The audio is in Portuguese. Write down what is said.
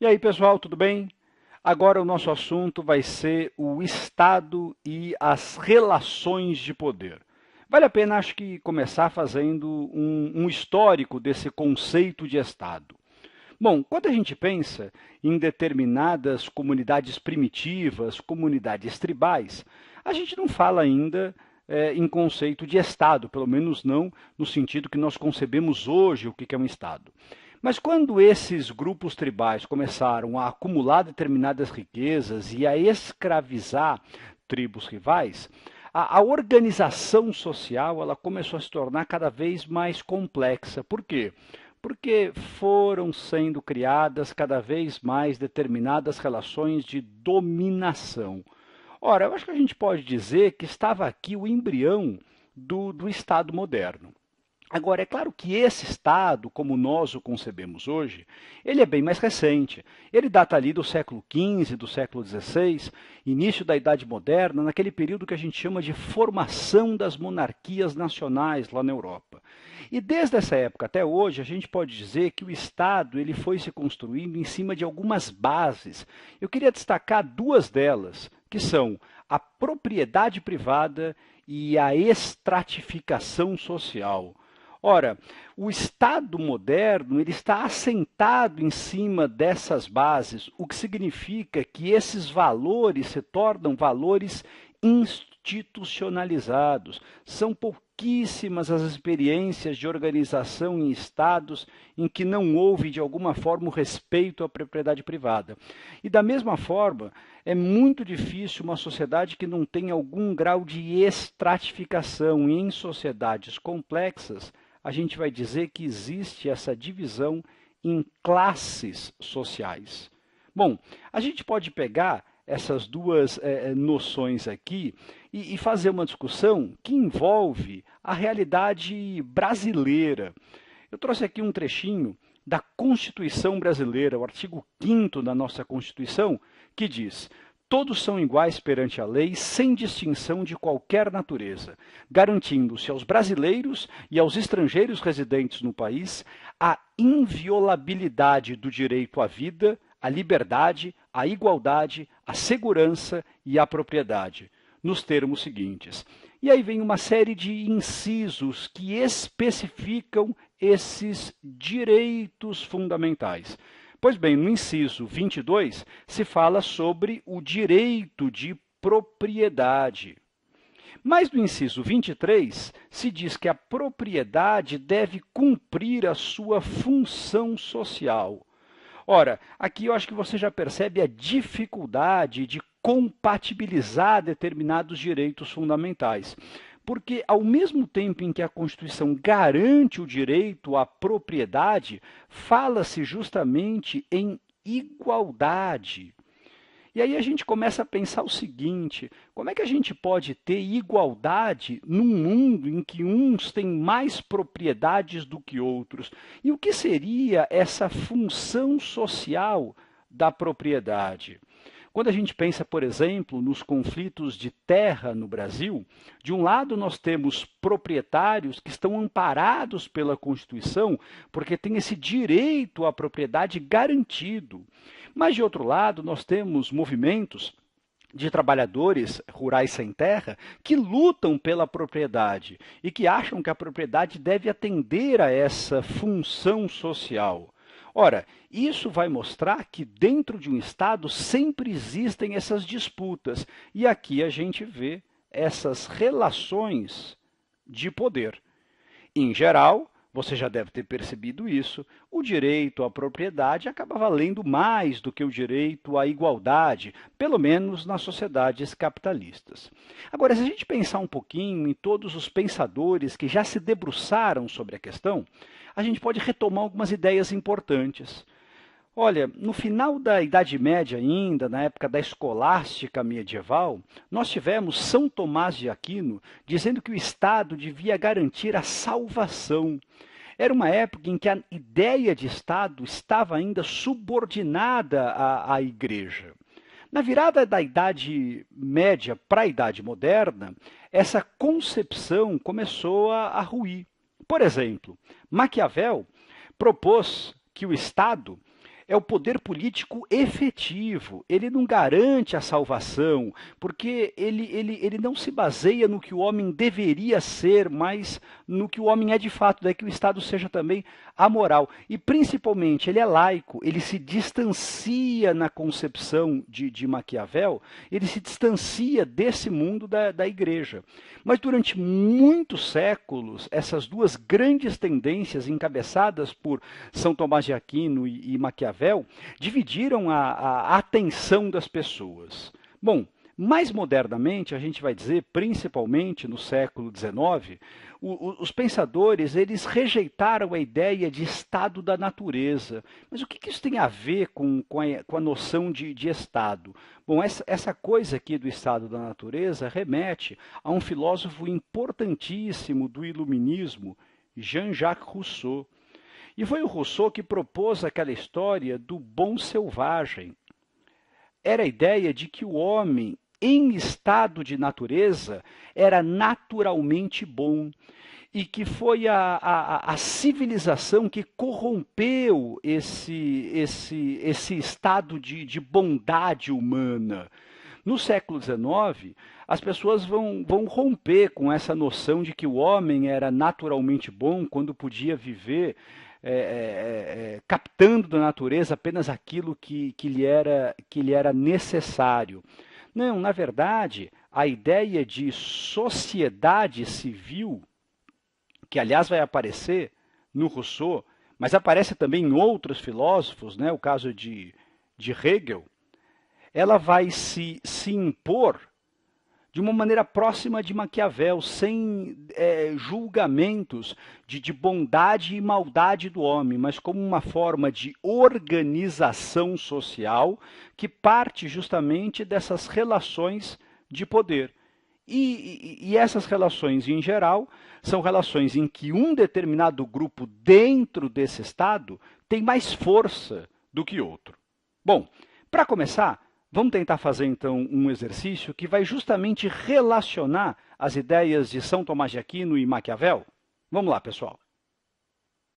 E aí, pessoal, tudo bem? Agora o nosso assunto vai ser o Estado e as relações de poder. Vale a pena, acho que, começar fazendo um histórico desse conceito de Estado. Bom, quando a gente pensa em determinadas comunidades primitivas, comunidades tribais, a gente não fala ainda em conceito de Estado, pelo menos não no sentido que nós concebemos hoje o que é um Estado. Mas quando esses grupos tribais começaram a acumular determinadas riquezas e a escravizar tribos rivais, a organização social ela começou a se tornar cada vez mais complexa. Por quê? Porque foram sendo criadas cada vez mais determinadas relações de dominação. Ora, eu acho que a gente pode dizer que estava aqui o embrião do Estado moderno. Agora, é claro que esse Estado, como nós o concebemos hoje, ele é bem mais recente. Ele data ali do século XV, do século XVI, início da Idade Moderna, naquele período que a gente chama de formação das monarquias nacionais lá na Europa. E desde essa época até hoje, a gente pode dizer que o Estado ele foi se construindo em cima de algumas bases. Eu queria destacar duas delas, que são a propriedade privada e a estratificação social. Ora, o Estado moderno ele está assentado em cima dessas bases, o que significa que esses valores se tornam valores institucionalizados. São pouquíssimas as experiências de organização em estados em que não houve, de alguma forma, o respeito à propriedade privada. E, da mesma forma, é muito difícil uma sociedade que não tenha algum grau de estratificação. E em sociedades complexas, a gente vai dizer que existe essa divisão em classes sociais. Bom, a gente pode pegar essas duas noções aqui e fazer uma discussão que envolve a realidade brasileira. Eu trouxe aqui um trechinho da Constituição brasileira, o artigo 5º da nossa Constituição, que diz: todos são iguais perante a lei, sem distinção de qualquer natureza, garantindo-se aos brasileiros e aos estrangeiros residentes no país a inviolabilidade do direito à vida, à liberdade, à igualdade, à segurança e à propriedade, nos termos seguintes. E aí vem uma série de incisos que especificam esses direitos fundamentais. Pois bem, no inciso 22, se fala sobre o direito de propriedade. Mas no inciso 23, se diz que a propriedade deve cumprir a sua função social. Ora, aqui eu acho que você já percebe a dificuldade de compatibilizar determinados direitos fundamentais. Porque, ao mesmo tempo em que a Constituição garante o direito à propriedade, fala-se justamente em igualdade. E aí a gente começa a pensar o seguinte: como é que a gente pode ter igualdade num mundo em que uns têm mais propriedades do que outros? E o que seria essa função social da propriedade? Quando a gente pensa, por exemplo, nos conflitos de terra no Brasil, de um lado nós temos proprietários que estão amparados pela Constituição, porque têm esse direito à propriedade garantido. Mas, de outro lado, nós temos movimentos de trabalhadores rurais sem terra que lutam pela propriedade e que acham que a propriedade deve atender a essa função social. Ora, isso vai mostrar que dentro de um Estado sempre existem essas disputas. E aqui a gente vê essas relações de poder. Em geral, você já deve ter percebido isso, o direito à propriedade acaba valendo mais do que o direito à igualdade, pelo menos nas sociedades capitalistas. Agora, se a gente pensar um pouquinho em todos os pensadores que já se debruçaram sobre a questão, a gente pode retomar algumas ideias importantes. Olha, no final da Idade Média ainda, na época da escolástica medieval, nós tivemos São Tomás de Aquino dizendo que o Estado devia garantir a salvação. Era uma época em que a ideia de Estado estava ainda subordinada à Igreja. Na virada da Idade Média para a Idade Moderna, essa concepção começou a ruir. Por exemplo, Maquiavel propôs que o Estado é o poder político efetivo. Ele não garante a salvação, porque ele não se baseia no que o homem deveria ser, mas no que o homem é de fato, daí que o Estado seja também amoral. E, principalmente, ele é laico, ele se distancia na concepção de Maquiavel, ele se distancia desse mundo da igreja. Mas, durante muitos séculos, essas duas grandes tendências encabeçadas por São Tomás de Aquino e Maquiavel dividiram a atenção das pessoas. Bom, mais modernamente, a gente vai dizer, principalmente no século XIX, os pensadores eles rejeitaram a ideia de estado da natureza. Mas o que isso tem a ver com a noção de estado? Bom, essa coisa aqui do estado da natureza remete a um filósofo importantíssimo do iluminismo, Jean-Jacques Rousseau. E foi o Rousseau que propôs aquela história do bom selvagem. Era a ideia de que o homem, em estado de natureza, era naturalmente bom. E que foi a civilização que corrompeu esse estado de bondade humana. No século XIX, as pessoas vão romper com essa noção de que o homem era naturalmente bom quando podia viver captando da natureza apenas aquilo que lhe era necessário. Não, na verdade, a ideia de sociedade civil, que aliás vai aparecer no Rousseau, mas aparece também em outros filósofos, né, o caso de Hegel, ela vai se impor de uma maneira próxima de Maquiavel, sem julgamentos de bondade e maldade do homem, mas como uma forma de organização social que parte justamente dessas relações de poder. E essas relações, em geral, são relações em que um determinado grupo dentro desse Estado tem mais força do que outro. Bom, para começar, vamos tentar fazer, então, um exercício que vai justamente relacionar as ideias de São Tomás de Aquino e Maquiavel? Vamos lá, pessoal.